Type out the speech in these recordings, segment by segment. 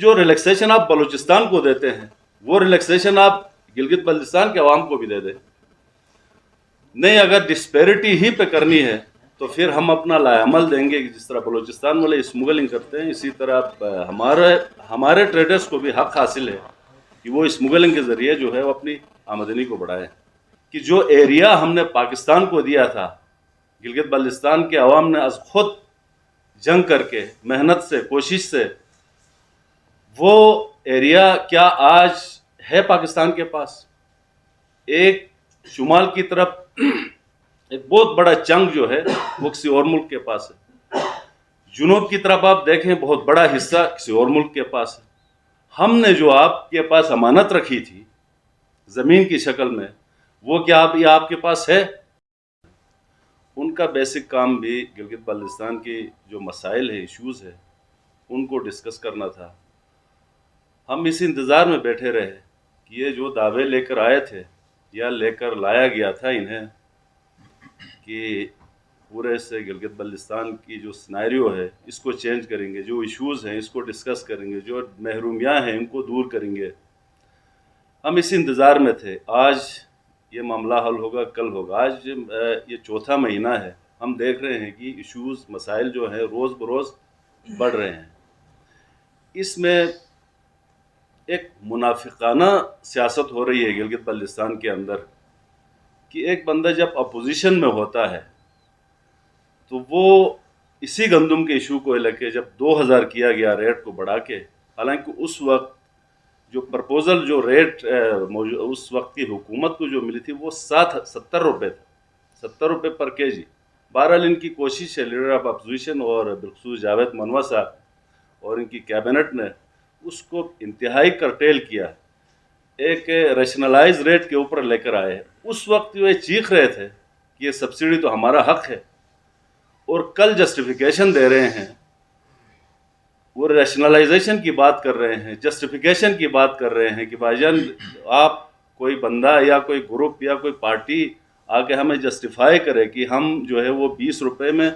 جو ریلیکسیشن آپ بلوچستان کو دیتے ہیں وہ ریلیکسیشن آپ گلگت بلتستان کے عوام کو بھی دے دیں. نہیں، اگر ڈسپیرٹی ہی پہ کرنی ہے تو پھر ہم اپنا لائے عمل دیں گے. جس طرح بلوچستان والے اسمگلنگ کرتے ہیں اسی طرح ہمارے ٹریڈرز کو بھی حق حاصل ہے کہ وہ اسمگلنگ کے ذریعے جو ہے وہ اپنی آمدنی کو بڑھائیں. کہ جو ایریا ہم نے پاکستان کو دیا تھا، گلگت بلتستان کے عوام نے از خود جنگ کر کے محنت سے کوشش سے وہ ایریا کیا آج ہے پاکستان کے پاس. ایک شمال کی طرف ایک بہت بڑا چنک جو ہے وہ کسی اور ملک کے پاس ہے. جنوب کی طرف آپ دیکھیں بہت بڑا حصہ کسی اور ملک کے پاس ہے. ہم نے جو آپ کے پاس امانت رکھی تھی زمین کی شکل میں، وہ کیا اب یہ آپ کے پاس ہے؟ ان کا بیسک کام بھی گلگت بلتستان کی جو مسائل ہیں، ایشوز ہیں، ان کو ڈسکس کرنا تھا. ہم اس انتظار میں بیٹھے رہے کہ یہ جو دعوے لے کر آئے تھے یا لے کر لایا گیا تھا انہیں کہ پورے سے گلگت بلتستان کی جو سنیریو ہے اس کو چینج کریں گے، جو ایشوز ہیں اس کو ڈسکس کریں گے، جو محرومیاں ہیں ان کو دور کریں گے. ہم اس انتظار میں تھے. آج یہ معاملہ حل ہوگا، کل ہوگا. آج یہ چوتھا مہینہ ہے، ہم دیکھ رہے ہیں کہ ایشوز مسائل جو ہیں روز بروز بڑھ رہے ہیں. اس میں ایک منافقانہ سیاست ہو رہی ہے گلگت بلتستان کے اندر کہ ایک بندہ جب اپوزیشن میں ہوتا ہے تو وہ اسی گندم کے ایشو کو لے کے جب 2000 کیا گیا ریٹ کو بڑھا کے، حالانکہ اس وقت جو پرپوزل جو ریٹ اس وقت کی حکومت کو جو ملی تھی وہ 70 روپے تھا، 70 روپے پر کے جی. بہرحال ان کی کوشش ہے لیڈر آف اپوزیشن اور بالخصوص جاوید منوا صاحب اور ان کی کیبنٹ نے اس کو انتہائی کرٹیل کیا، ایک ریشنلائز ریٹ کے اوپر لے کر آئے. اس وقت وہ چیخ رہے تھے کہ یہ سبسڈی تو ہمارا حق ہے، اور کل جسٹیفیکیشن دے رہے ہیں. وہ ریشنلائزیشن کی بات کر رہے ہیں، جسٹیفیکیشن کی بات کر رہے ہیں کہ بھائی جان آپ کوئی بندہ یا کوئی گروپ یا کوئی پارٹی آ کے ہمیں جسٹیفائی کرے کہ ہم جو ہے وہ 20 روپے میں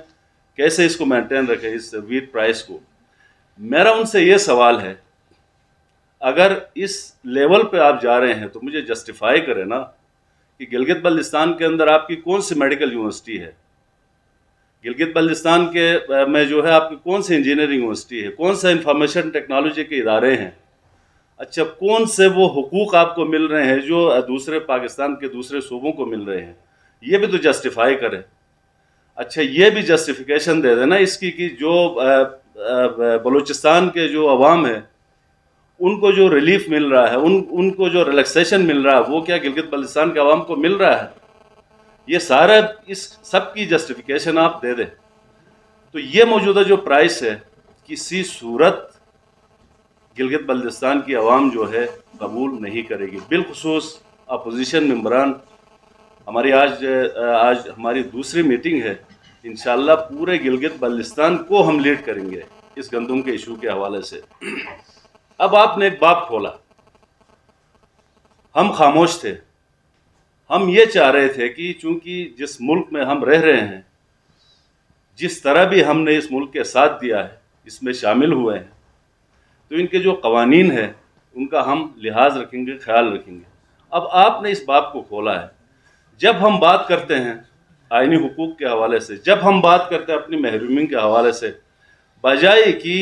کیسے اس کو مینٹین رکھیں اس ویٹ پرائس کو. میرا ان سے یہ سوال ہے، اگر اس لیول پہ آپ جا رہے ہیں تو مجھے جسٹیفائی کرے نا کہ گلگت بلتستان کے اندر آپ کی کون سی میڈیکل یونیورسٹی ہے، گلگت بلتستان کے میں جو ہے آپ کی کون سی انجینئرنگ یونیورسٹی ہے، کون سا انفارمیشن ٹیکنالوجی کے ادارے ہیں. اچھا، کون سے وہ حقوق آپ کو مل رہے ہیں جو دوسرے پاکستان کے دوسرے صوبوں کو مل رہے ہیں، یہ بھی تو جسٹیفائی کرے. اچھا، یہ بھی جسٹیفیکیشن دے دینا اس کی کہ جو بلوچستان کے جو عوام ہے ان کو جو ریلیف مل رہا ہے، ان کو جو ریلیکسیشن مل رہا ہے، وہ کیا گلگت بلتستان کے عوام کو مل رہا ہے؟ یہ سارا اس سب کی جسٹیفیکیشن آپ دے دیں. تو یہ موجودہ جو پرائس ہے کسی صورت گلگت بلتستان کی عوام جو ہے قبول نہیں کرے گی. بالخصوص اپوزیشن ممبران. ہماری آج ہماری دوسری میٹنگ ہے، انشاءاللہ پورے گلگت بلتستان کو ہم لیڈ کریں گے اس گندم کے ایشو کے حوالے سے. اب آپ نے ایک باب کھولا، ہم خاموش تھے. ہم یہ چاہ رہے تھے کہ چونکہ جس ملک میں ہم رہ رہے ہیں، جس طرح بھی ہم نے اس ملک کے ساتھ دیا ہے، اس میں شامل ہوئے ہیں، تو ان کے جو قوانین ہیں ان کا ہم لحاظ رکھیں گے، خیال رکھیں گے. اب آپ نے اس باب کو کھولا ہے. جب ہم بات کرتے ہیں آئینی حقوق کے حوالے سے، جب ہم بات کرتے ہیں اپنی محرومی کے حوالے سے، بجائے کہ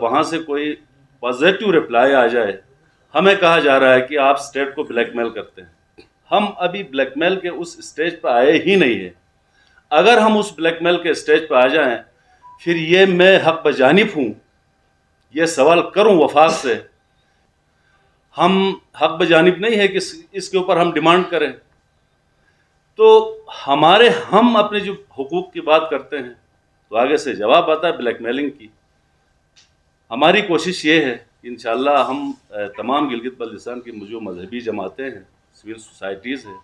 وہاں سے کوئی پازیٹیو رپلائی آ جائے، ہمیں کہا جا رہا ہے کہ آپ اسٹیٹ کو بلیک میل کرتے ہیں. ہم ابھی بلیک میل کے اس اسٹیج پہ آئے ہی نہیں ہیں. اگر ہم اس بلیک میل کے اسٹیج پہ آ جائیں پھر یہ میں حق بجانب ہوں، یہ سوال کروں وفاق سے. ہم حق بجانب نہیں ہے کہ اس کے اوپر ہم ڈیمانڈ کریں. تو ہم اپنے جو حقوق کی بات کرتے ہیں تو آگے سے جواب آتا ہے بلیک میلنگ کی. ہماری کوشش یہ ہے کہ انشاءاللہ ہم تمام گلگت بلتستان کی جو مذہبی جماعتیں ہیں، سول سوسائٹیز ہیں،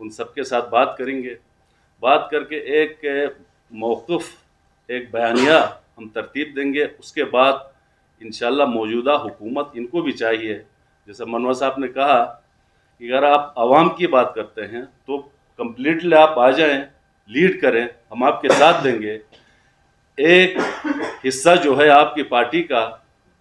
ان سب کے ساتھ بات کریں گے. بات کر کے ایک موقف، ایک بیانیہ ہم ترتیب دیں گے. اس کے بعد انشاءاللہ موجودہ حکومت ان کو بھی چاہیے، جیسے منوا صاحب نے کہا کہ اگر آپ عوام کی بات کرتے ہیں تو کمپلیٹلی آپ آ جائیں، لیڈ کریں، ہم آپ کے ساتھ دیں گے. ایک حصہ جو ہے آپ کی پارٹی کا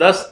10